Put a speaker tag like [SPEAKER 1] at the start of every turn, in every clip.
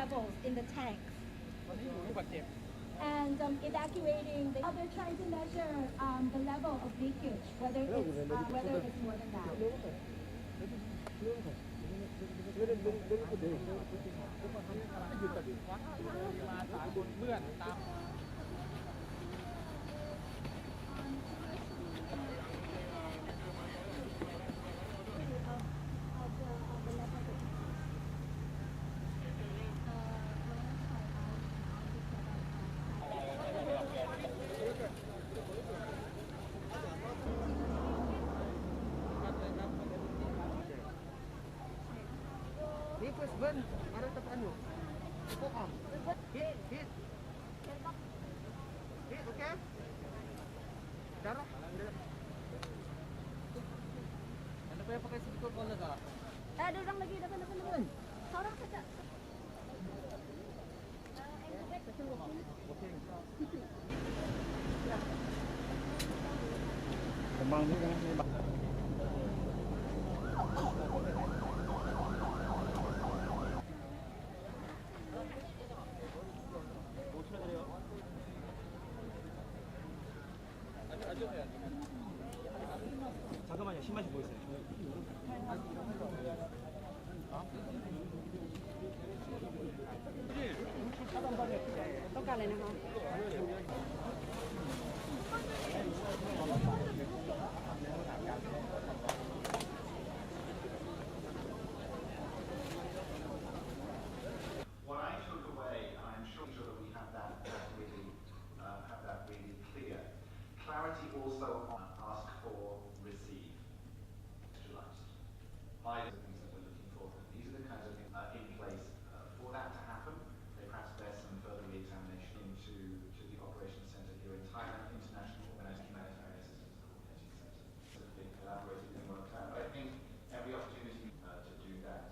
[SPEAKER 1] levels in the tank. And evacuating. They're trying to measure the level of leakage, whether it's more than that.
[SPEAKER 2] นี่เพื่อนเบิ้ลอะไรตะพันอยู่พวกอ่อมhit oke darah kenapa ya pakai speaker phone enggak
[SPEAKER 1] Ada orang lagi depan seorang saja
[SPEAKER 3] Kembang juga nih. 잠깐만요. 신발이 보이세요?
[SPEAKER 1] ต้องการอะไรนะคะ
[SPEAKER 4] What I took away, and I'm sure that we have that really clear. Clarity also on ask for, receive, visualized. By the things that we're looking for. These are the kinds of things in place for that to happen. Perhaps there's some further re-examination into the operations centre here in Thailand, International Organized Humanitarian Assistance Coordination Centre. Sort of been collaborated and worked out. I think every opportunity to do that.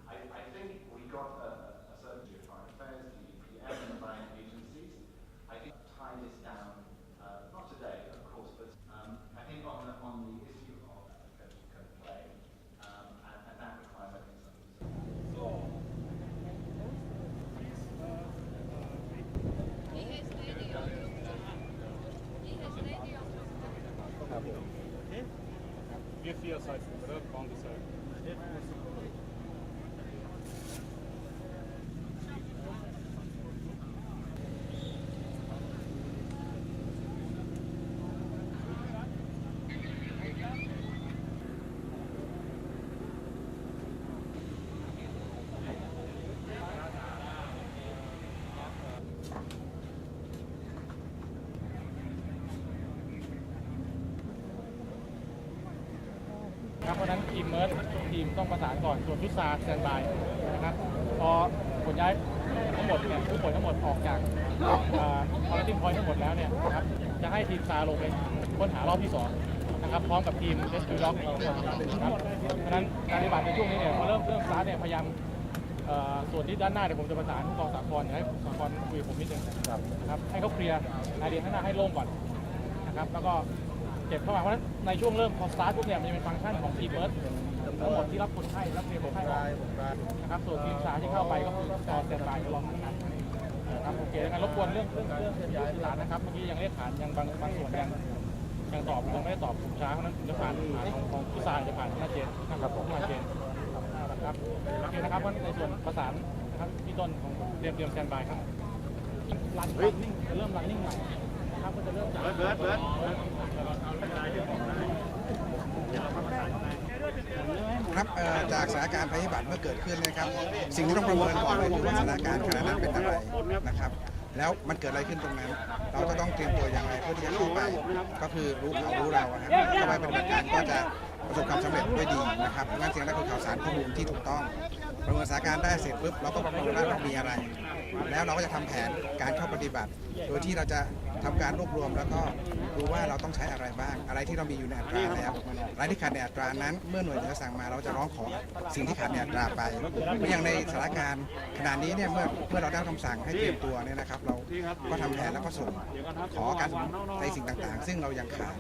[SPEAKER 4] I think we got a certainty of foreign affairs, the EPM and the buying agencies. I think tie this down, not today, of course, but I think on the issue of play, and that requires, I think, something.
[SPEAKER 3] Wir 4 Seiten, oder? On the side. เพราะนั้นทีมเมิร์ดทีมต้องประสานก่อนส่วนชุดซาแซนบายนะครับพอขนย้ายทั้งหมดเนี่ยผู้ป่วยทั้งหมดออกจากคอร์รันทีนพอยต์ทั้งหมดแล้วเนี่ยนะครับจะให้ทีมซาลงไปค้นหารอบที่2นะครับพร้อมกับทีมเรสคิวด็อกทั้งหมดนะครับเพราะนั้นการปฏิบัติในช่วงนี้เนี่ยพอเริ่มสตาร์ทเนี่ยพยายามส่วนที่ด้านหน้าเดี๋ยวผมจะประสานผู้กองสากลให้สากลคุยกับผมนิดนึงนะครับให้เขาเคลียร์ไอเดียข้างหน้าให้โล่งก่อนนะครับแล้วก็เก็บเข้ามาเพราะฉะนั้นในช่วงเริ่มพอสตาร์ทปุ๊บเนี่ยมันจะเป็นฟังก์ชันของทีมเมิร์ดทั้งหมดที่รับคนไข้รับเรียนคนไข้ออกนะครับส่วนทีมซาที่เข้าไปก็คือต่อเซนไลน์รอทำงานครับโอเคงั้นรบกวนเรื่องสื่อสารนะครับเมื่อกี้ยังเรียกฐานยังบางส่วนยังตอบยังไม่ได้ตอบผมช้าเพราะนั้นจะผ่านของผู้ซาจะผ่านหน้าเจนนะครับผมหน้าเจนนะครับโอเคนะครับในส่วนประสานนะครับพี่ต้นของเตรียมแซนบายครับรันนิ่งจะเริ่มรันนิ่งใหม่ครับก็จะเริ่มจาก
[SPEAKER 5] ครับจากสถานการณ์ภัยพิบัติเมื่อเกิดขึ้นนะครับสิ่งที่ต้องประเมินก่อนเลยคือว่าสถานการณ์ขณะนั้นเป็นอะไรนะครับแล้วมันเกิดอะไรขึ้นตรงนั้นเราจะต้องเตรียมตัวอย่างไรเพื่อที่จะเข้าไปก็คือรู้เขารู้เราครับเข้าไปปฏิบัติการก็จะประสบความสำเร็จด้วยดีนะครับงั้นสิ่งนั้นคือข่าวสารข้อมูลที่ถูกต้องประเมินสถานการณ์ได้เสร็จปุ๊บเราก็ประเมินว่าเรามีอะไรแล้วเราก็จะทำแผนการเข้าปฏิบัติโดยที่เราจะทำการรวบรวมแล้วก็ดูว่าเราต้องใช้อะไรบ้างอะไรที่เรามีอยู่ในอัตราแล้วอะไรที่ขาดในอัตรานั้นเมื่อหน่วยเหนือสั่งมาเราจะร้องขอสิ่งที่ขาดในอัตราไปอย่างในสถานการณ์ขณะนี้เนี่ยเมื่อเราได้คำสั่งให้เตรียมตัวเนี่ยนะครับเราก็ทำแผนแล้วก็ส่งขอการในสิ่งต่างๆซึ่งเรายังขาด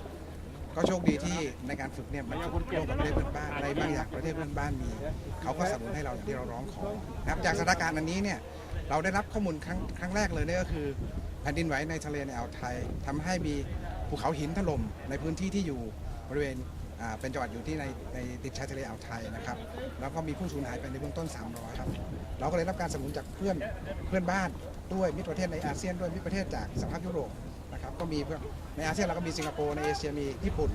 [SPEAKER 5] ก็โชคดีที่ในการฝึกเนี่ยมันฝึกร่วมกับประเทศเพื่อนบ้านอะไรบางอย่างประเทศเพื่อนบ้านมีเขาก็สนับสนุนให้เราอย่างที่เราร้องขอนะครับจากสถานการณ์อันนี้เนี่ยเราได้รับข้อมูลครั้งแรกเลยเนี่ยก็คือแผ่นดินไหวในทะเลในอ่าวไทยทำให้มีภูเขาหินถล่มในพื้นที่ที่อยู่บริเวณเป็นจังหวัดอยู่ที่ในติดชายทะเลอ่าวไทยนะครับแล้วก็มีผู้สูญหายไปในเบื้องต้น300ครับเราก็เลยรับการสนับสนุนจากเพื่อนบ้านด้วยมิตรประเทศในอาเซียนด้วยมิตรประเทศจากสหภาพยุโรปนะครับก็มีในอาเซียนเราก็มีสิงคโปร์ในเอเชียมีญี่ปุ่น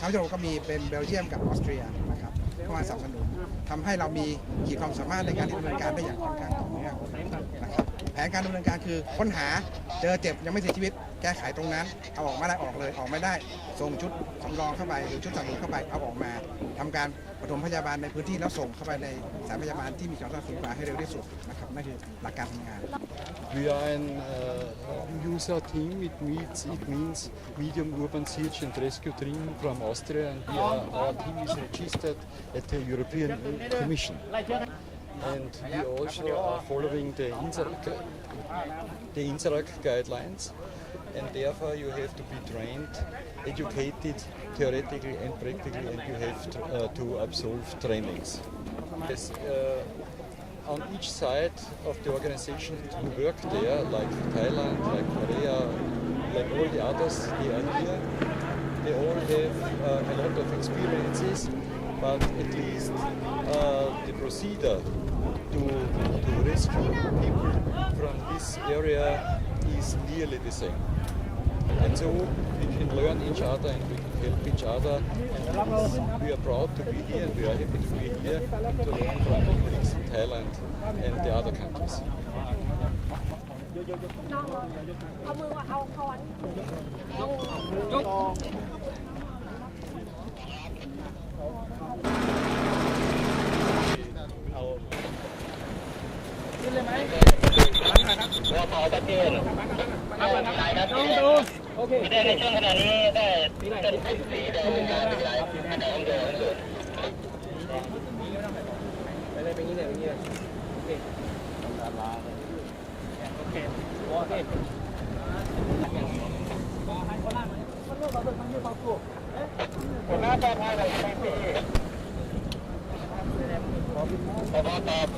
[SPEAKER 5] ทางยุโรปก็มีเป็นเบลเยียมกับออสเตรียนะครับเข้ามาสนับสนุนทำให้เรามีขีดความสามารถในการดำเนินการได้อย่างค่อนข้างต่อเนื่องนะครับแผนการดำเนินการคือค้นหาเจอเจ็บยังไม่เสียชีวิตแก้ไขตรงนั้นเอาออกมาได้ออกเลยออกไม่ได้ส่งชุดสำรองเข้าไปหรือชุดสนับสนุนเข้าไปเอาออกมาทำการปฐมพยาบาลในพื้นที่แล้วส่งเข้าไปในสถานพยาบาลที่มีความสามารถสูงกว่าให้เร็วที่สุดนะครับนั่นคือหลักการทำงาน
[SPEAKER 6] We are an user team. It means medium urban search and rescue team from Austria, and our team is registered at the European Commission. And we also are following the INSARAG guidelines, and therefore you have to be trained, educated, theoretically and practically, and you have to absolve trainings. Yes, on each side of the organization who work there, like Thailand, like Korea, like all the others, they are here. They all have a lot of experiences, but at least the procedure to rescue people from this area is nearly the same. And so we can learn each other and we can help each other. And we are proud to be here and we are happy to be here to learn from colleagues in Thailand and the other countries.
[SPEAKER 1] เอามือเอาค้อนยก
[SPEAKER 3] โอเคได้ในช่วงขณะนี้ได้เป็นสีได้การขยายขนาดของโดนสุดไปเลยเป็นอย่างนี้เลยโอเคโอเคโอเคหัวหน้าตาไทยอะไรไม่ปีตอบตอบ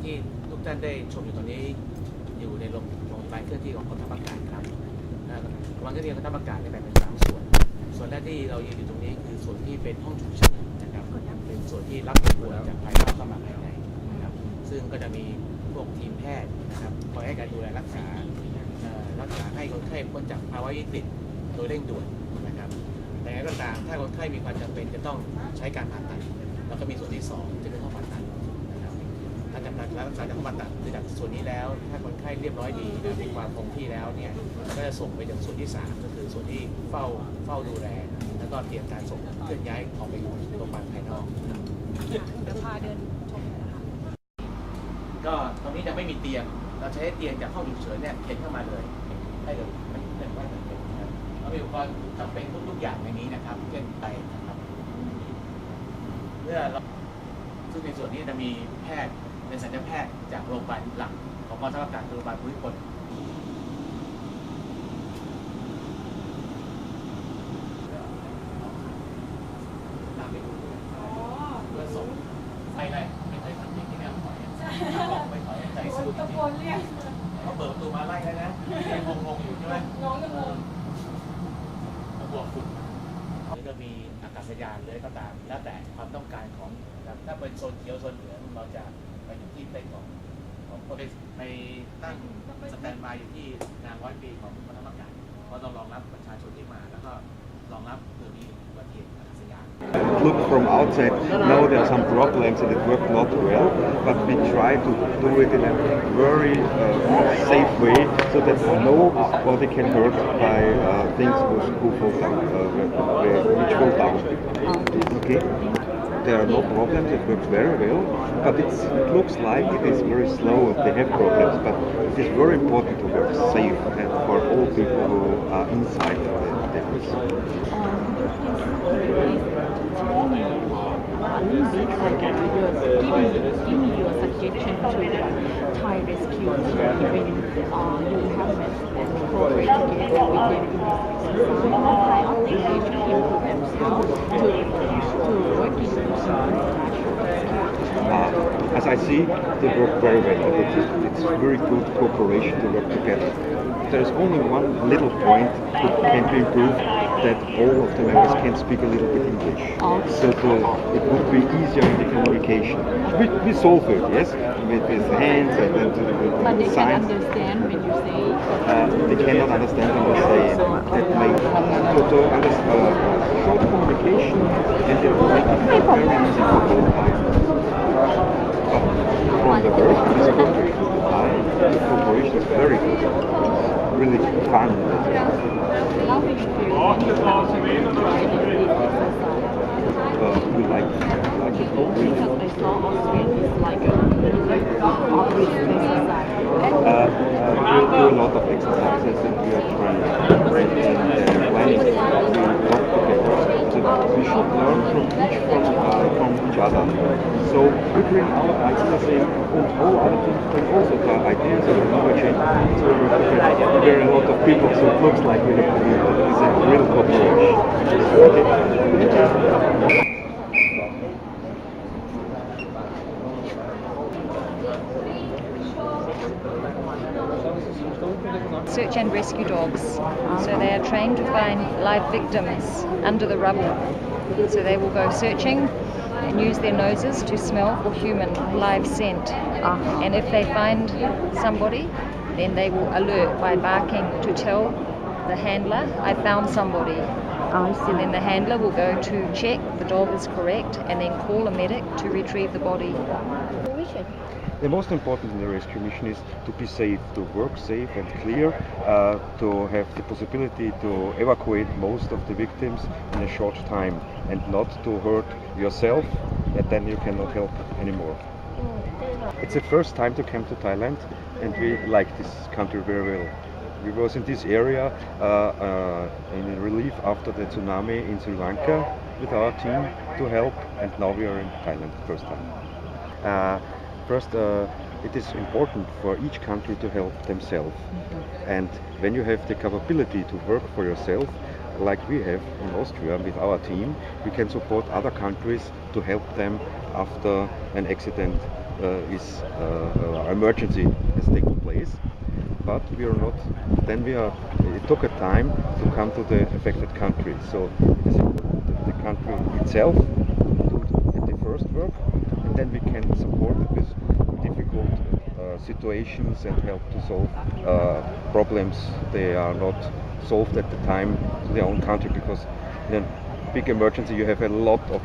[SPEAKER 2] ที่ทุกท่านได้ชมอยู่ตอนนี้อยู่ในโรงพยาบาลเคลื่อนที่ของกองทัพอากาศครับโรงพยาบาลเคลื่อนที่ของกองทัพอากาศแบ่งเป็น3 ส่วนส่วนแรกที่เรายืนอยู่ตรงนี้คือส่วนที่เป็นห้องฉุกเฉินนะครับเป็นส่วนที่รับผู้ป่วยจากภายนอกเข้ามาภายในนะครับซึ่งก็จะมีพวกทีมแพทย์นะครับคอยให้การดูแลรักษาให้คนไข้พ้นจากภาวะวิกฤตโดยเร่งด่วนนะครับแต่อย่างไรก็ตามถ้าคนไข้มีความจำเป็นจะต้องใช้การผ่าตัดแล้วก็มีส่วนที่2จะเป็นห้องผ่าตัดนะครับถ้าจำเป็นแล้วรักษาจากห้องผ่าตัดคือจากส่วนนี้แล้วถ้าคนไข้เรียบร้อยดีนะมีความคงที่แล้วเนี่ยก็จะส่งไปถึงส่วนที่3ก็คือส่วนที่เฝ้าดูแลแล้วก็เตรียมการส่งเคลื่อนย้ายออกไปอยู่โรงพยาบาลภายนอกเดี๋ยวพาเดินชมนะคะก็ตรงนี้จะไม่มีเตียงเราใช้เตียงจากห้องฉุกเฉินเนี่ยเข็นเข้ามาเลยให้เลยเป็นว่าจะเป็นนะครับเรามีอุปกรณ์จำเป็นทุกอย่างในนี้นะครับเช่นไตนะครับเมื่อเราซึ่งในส่วนนี้จะมีแพทย์เป็นสัญญาแพทย์จากโรงพยาบาลหลักของกองทัพอากาศคือโรงพยาบาลภูมิพลตามไปดูเพื่อส่งไปเลยไม่เคยทำอย่างนี้เนี่ยถอยบอกไปถอยใจสู้ตะโกนเรียกเขาเปิดประตูมาไล่เลยนะยังงงอยู่ใช่ไหมน้องยังงงบวกฝุ่นนี่ก็มีอากาศยานเลยก็ตามแล้วแต่ความต้องการของถ้าเป็นโซนเขียวโซนเหลืองเราจะไปอยู่ที่เต็นท์ของไปตั้งสแตนบายอยู่ที่งาน100 ปีของกองทัพอากาศเพราะต้องรองรับประชาชนที่มาแล้วก็รองรับเผื่อมีอุบัติเหตุอากาศยาน
[SPEAKER 6] Look from outside, no, there are some problems and it worked not well, but we try to do it in a very safe way so that nobody can hurt by things who fall down, which fall down. Okay, there are no problems. It works very well, but it looks like it is very slow and they have problems. But it is very important to work safe and for all people who are inside the debris.
[SPEAKER 7] Give me your suggestion to the Thai rescue team. Even you have cooperate together with them in this exercise. I think they should improve now to working with
[SPEAKER 8] As I see, they work very well. It's very good cooperation to work together. There is only one little point that can be improved, that all of the members can speak a little bit English. So it would be easier in the communication. We solve it, yes, with hands and
[SPEAKER 7] but they
[SPEAKER 8] signs.
[SPEAKER 7] can understand when you say.
[SPEAKER 8] They cannot understand when you say it. That may short communication, and it will make it very easy for both parties. From the work, the cooperation is very good. Really fun.
[SPEAKER 7] How do you feel when you come to try this exercise?
[SPEAKER 8] We like it.
[SPEAKER 7] Because I saw on screen it's like a office exercise.
[SPEAKER 8] We do a lot of exercises and we are trying and planning we work together. So we should learn from each other. So we bring our ideas in, and all other teams bring also their ideas and technology. So we work together. There are a lot of people, so it looks like we have a real cooperation. Okay.
[SPEAKER 9] Search and rescue dogs. So they are trained to find live victims under the rubble. So they will go searching and use their noses to smell for human live scent. And if they find somebody, then they will alert by barking to tell the handler, I found somebody. And then the handler will go to check the dog is correct and then call a medic to retrieve the body.
[SPEAKER 8] The most important in the rescue mission is to be safe, to work safe and clear, to have the possibility to evacuate most of the victims in a short time and not to hurt yourself, and then you cannot help anymore. It's the first time to come to Thailand, and we like this country very well. We was in this area in relief after the tsunami in Sri Lanka with our team to help, and now we are in Thailand the first time. First, it is important for each country to help themselves. And when you have the capability to work for yourself, like we have in Austria with our team, we can support other countries to help them after an accident emergency has taken place. But we are not, it took a time to come to the affected country. So it is important that the country itself do the first work, and then we can support it with difficult situations and help to solve problems. They are not solved at the time to their own country, because in a big emergency you have a lot of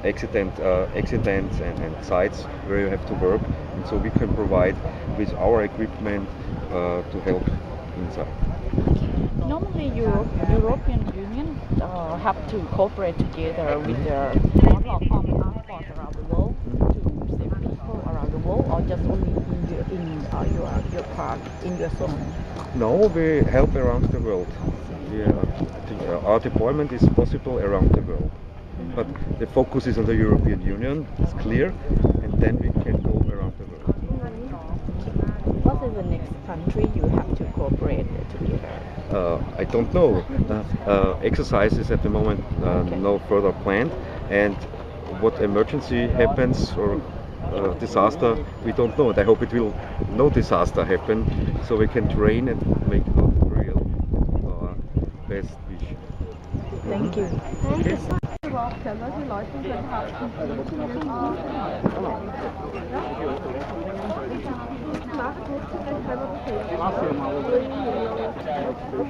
[SPEAKER 8] accidents and sites where you have to work, and so we can provide with our equipment to help inside.
[SPEAKER 7] Normally, European Union have to cooperate together with the model of passport around the world to save people around the world, or just only in your part, in your zone?
[SPEAKER 8] No, we help around the world. Our deployment is possible around the world, but the focus is on the European Union. It's clear, and then we can go around the world.
[SPEAKER 7] What is the next country you have to cooperate together?
[SPEAKER 8] I don't know. Exercises at the moment, no further planned, and what emergency happens or disaster, we don't know. And I hope it will no disaster happen, so we can train and make it real. Our best wish.
[SPEAKER 7] Thank you.
[SPEAKER 8] Okay.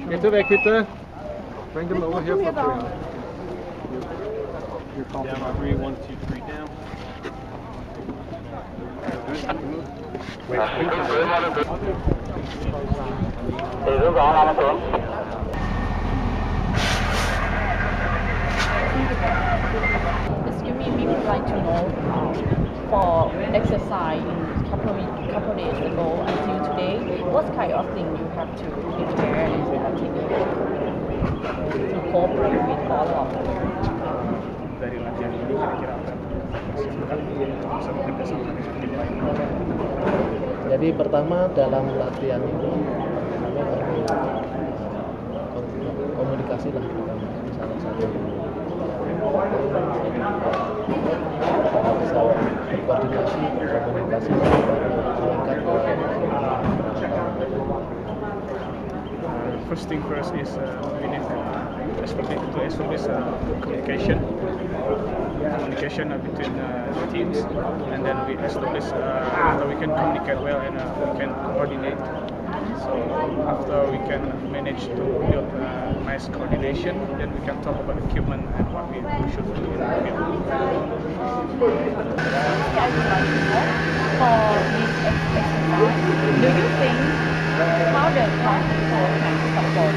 [SPEAKER 3] Bitte weg, bitte. Bring them over here for 3. You're calling 3, 1, 2, 3 down.
[SPEAKER 7] Excuse me, we would like to know for exercise in couple days ago until today, what kind of thing you have to prepare and you have to cooperate with all of them?
[SPEAKER 10] Jadi pertama dalam latihan ini kami komunikasi lah pertama salah satu koordinasi komunikasi
[SPEAKER 3] First thing first is we need to establish communication between teams, and then we establish that we can communicate well and we can coordinate. So after we can manage to build nice coordination, then we can talk about equipment and what we should do in the field.
[SPEAKER 7] I would like to know, for this exercise, do you think how the people can support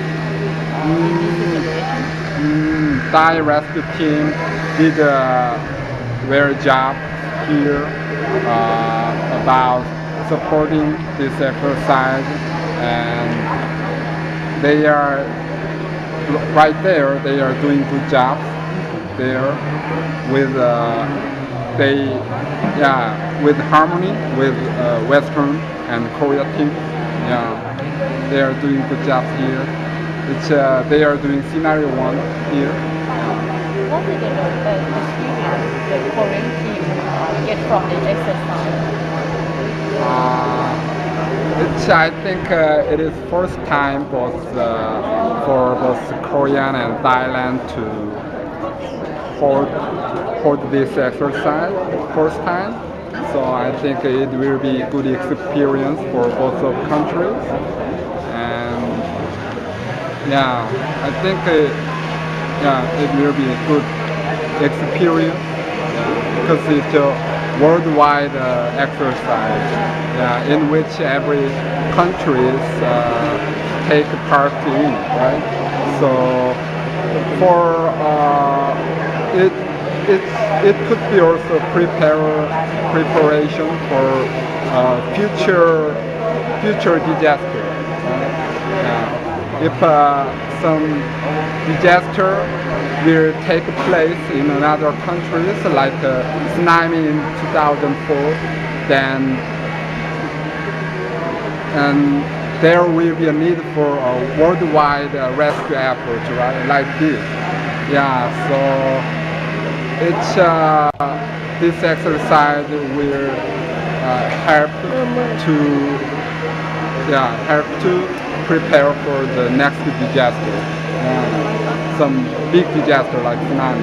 [SPEAKER 7] in this situation?
[SPEAKER 11] Thai rescue team did a very job here about supporting this exercise, and they are right there. They are doing good job there with with harmony with Western and Korea team. Yeah, they are doing good job here. It's they are doing scenario 1 here.
[SPEAKER 7] What is the experience the Korean team get from the exercise?
[SPEAKER 11] I think it is first time for both Korean and Thailand to hold this exercise first time. So I think it will be a good experience for both of countries. And yeah, I think it will be a good experience because it's a worldwide exercise in which every countries take part in, right? So for it could be also preparation for future disaster. If some disaster will take place in another countries, like tsunami in 2004, then and there will be a need for a worldwide rescue effort, right? Like this. Yeah. So it's this exercise will help to prepare for the next disaster, some big disaster like tsunami.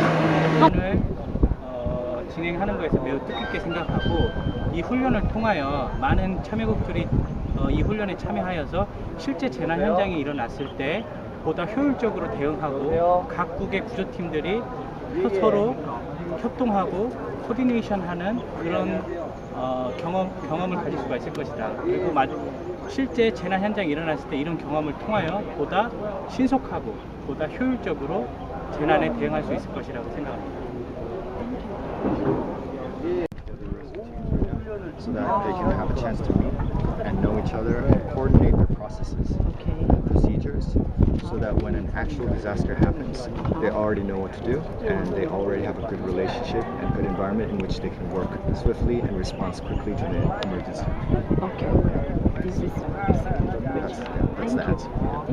[SPEAKER 12] 진행하는 것에서 매우 뜻깊게 생각하고, 이 훈련을 통하여 많은 참여국들이 이 훈련에 참여하여서 실제 재난 현장이 일어났을 때 보다 효율적으로 대응하고 각국의 구조팀들이 서로 협동하고 코디네이션하는 그런 경험을 가질 수가 있을 것이다. 그리고 실제 재난 현장이 일어났을 때 이런 경험을 통하여 보다 신속하고 보다 효율적으로 재난에 대응할 수 있을 것이라고 생각합니다.
[SPEAKER 13] So that they can have a chance to meet and know each other and coordinate their processes and procedures, so that when an actual disaster happens, they already know what to do and they already have a good relationship and good environment in which they can work swiftly and respond quickly to the emergency.
[SPEAKER 7] Okay, this is
[SPEAKER 13] that's the answer. Yeah.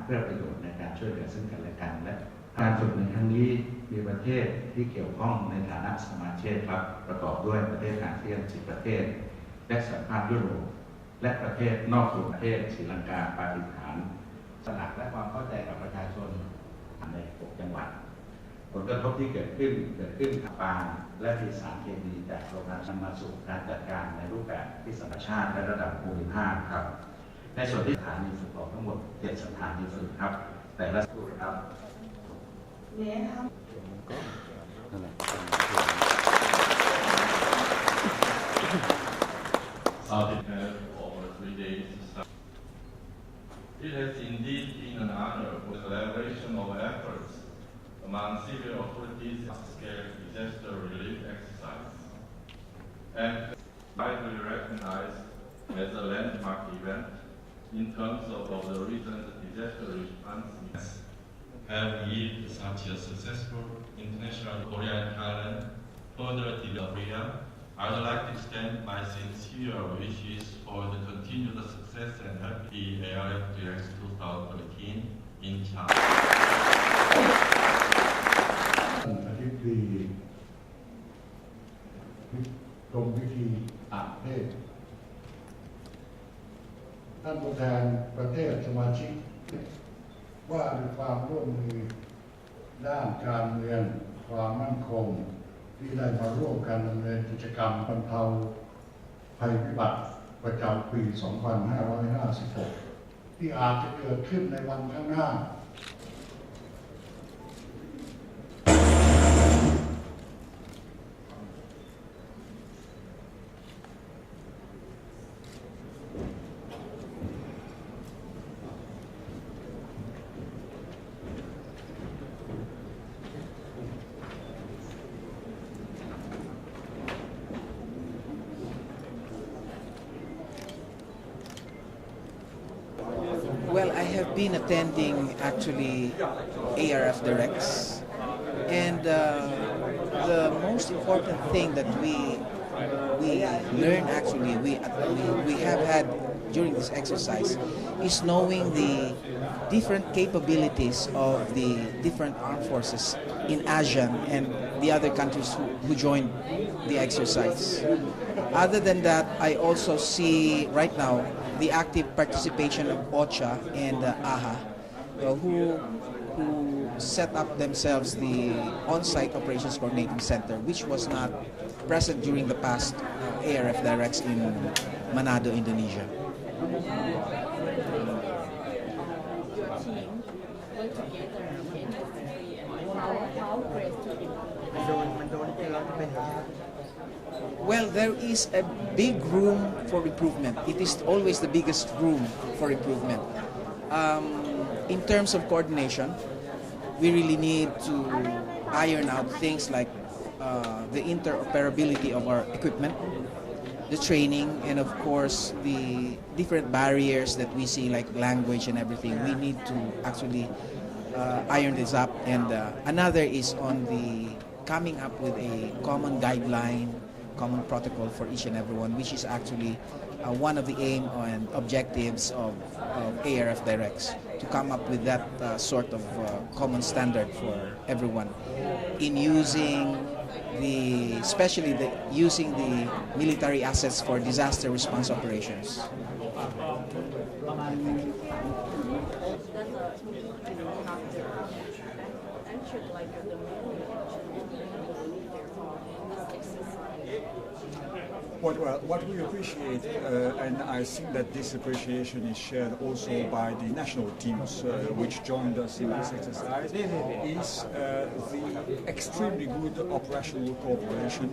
[SPEAKER 14] เพื่อประโยชน์ในการช่วยเหลือซึ่งกันและกันและการฝึกในครั้งนี้มีประเทศที่เกี่ยวข้องในฐานะสมาชิกครับประกอบด้วยประเทศอาเซียน10ประเทศและสหภาพยุโรปและประเทศนอกสู่ประเทศศรีลังกาปากีสถานสนับและความเข้าใจกับประชาชนใน6จังหวัดผลกระทบที่เกิดขึ้นทางปางและมีสารเคมีจากโรงงานนำมาสู่การจัดการในรูปแบบที่สัมปชาติและระดับภูมิภาคครับในส่วนที่สถานีฝึกทั้งหมด7สถานีฝึกครับแต่ละส่วนครับ
[SPEAKER 15] over 3 days. It has indeed been an honor for the collaboration of efforts among civil authorities to scale disaster relief exercise, and widely recognized as a landmark event in terms of the recent disaster response.
[SPEAKER 16] Have we such a successful international Korea and Thailand further develop Korea? I would like to extend my sincere wishes for the continued success and happy AFR Direx 2013 in China.
[SPEAKER 17] ชมพิธีอาเทศท่านผู้แทนประเทศสมาชิกว่าด้วยความร่วมมือด้านการเมืองความมั่นคงที่ได้มาร่วมกันดำเนินกิจกรรมบรรเทาภัยพิบัติประจำปี 2556 ที่อาจจะเกิดขึ้นในวันข้างหน้า
[SPEAKER 18] Well, I have been attending actually ARF Direx, and the most important thing that we learn actually we have had during this exercise is knowing the different capabilities of the different armed forces in ASEAN and the other countries who joined the exercise. Other than that, I also see right now the active participation of OCHA and AHA, who set up themselves the on-site operations coordinating center, which was not present during the past ARF Direx in Manado, Indonesia. Well, there is a big room for improvement. It is always the biggest room for improvement. In terms of coordination, we really need to iron out things like the interoperability of our equipment, the training, and of course the different barriers that we see like language and everything. We need to actually iron this up. And another is on the coming up with a common guideline, common protocol for each and every one, which is actually one of the aim and objectives of ARF Direx, to come up with that sort of common standard for everyone in using especially using the military assets for disaster response operations.
[SPEAKER 19] What we appreciate, and I think that this appreciation is shared also by the national teams which joined us in this exercise, is the extremely good operational cooperation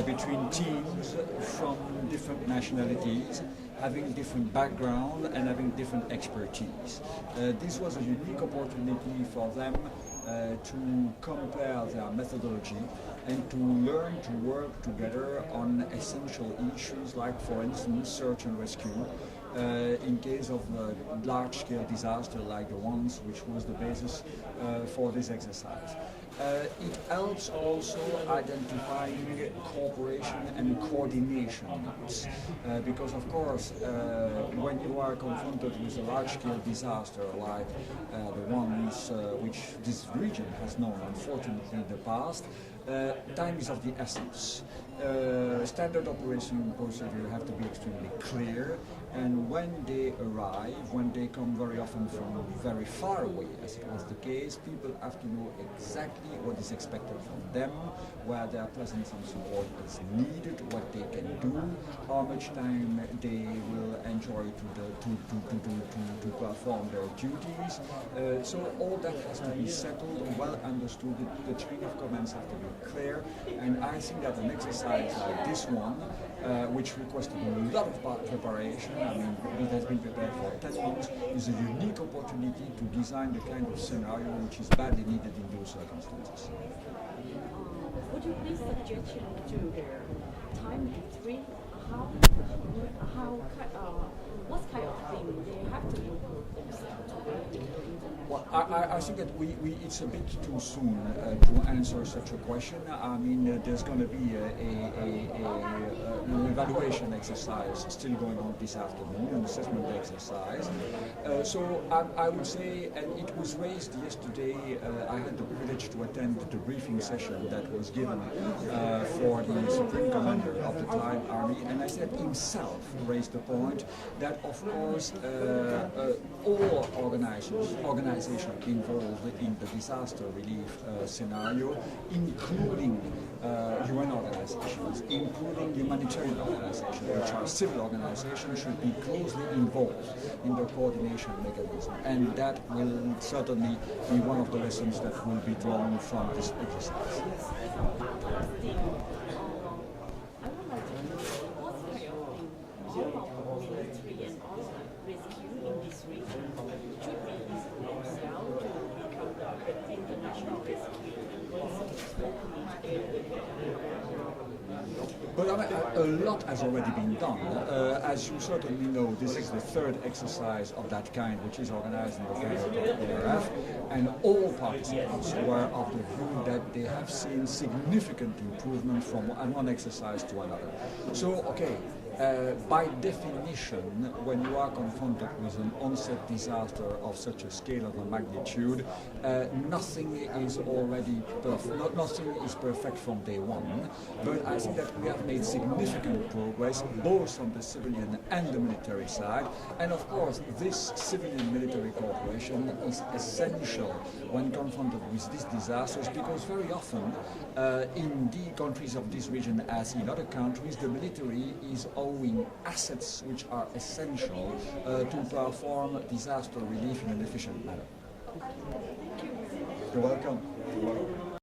[SPEAKER 19] between teams from different nationalities, having different background and having different expertise. This was a unique opportunity for them to compare their methodology and to learn to work together on essential issues like, for instance, search and rescue in case of a large-scale disaster like the ones which was the basis for this exercise. It helps also identifying cooperation and coordination needs, because of course when you are confronted with a large-scale disaster like the ones which this region has known unfortunately in the past, time is of the essence. Standard operation procedure have to be extremely clear, and when they arrive, when they come very often from very far away, as it was the case, people have to know exactly what is expected from them, where their presence and support is needed, what they can do, how much time they will enjoy to perform their duties. So all that has to be settled, well understood, the chain of commands have to be clear, and I think that an exercise like this one, which requested a lot of preparation, I mean, it has been prepared for 10 months, is a unique opportunity to design the kind of scenario which is badly needed in those circumstances.
[SPEAKER 7] Would you please suggest to their time entry what kind of thing they have to improve themselves?
[SPEAKER 19] Well, I think that it's a bit too soon to answer such a question. I mean, there's going to be an evaluation exercise still going on this afternoon, an assessment exercise. So I would say, and it was raised yesterday, I had the privilege to attend the briefing session that was given for the Supreme Commander of the Thai Army, and I said himself raised the point that, of course, all organizations involved in the disaster relief scenario, including UN organizations, including humanitarian organizations, which are civil organizations, should be closely involved in the coordination mechanism. And that will certainly be one of the lessons that will be drawn from this exercise. But I mean, a lot has already been done. As you certainly know, this is the third exercise of that kind which is organized in the framework of AFR, and all participants were of the view that they have seen significant improvement from one exercise to another. So, okay, by definition, when you are confronted with an onset disaster of such a scale of a magnitude, nothing is already perfect. Nothing is perfect from day one. But I think that we have made significant progress, both on the civilian and the military side. And of course, this civilian-military cooperation is essential when confronted with these disasters, because very often, in the countries of this region, as in other countries, the military is owing assets which are essential to perform disaster relief in an efficient manner. You're welcome. You're welcome.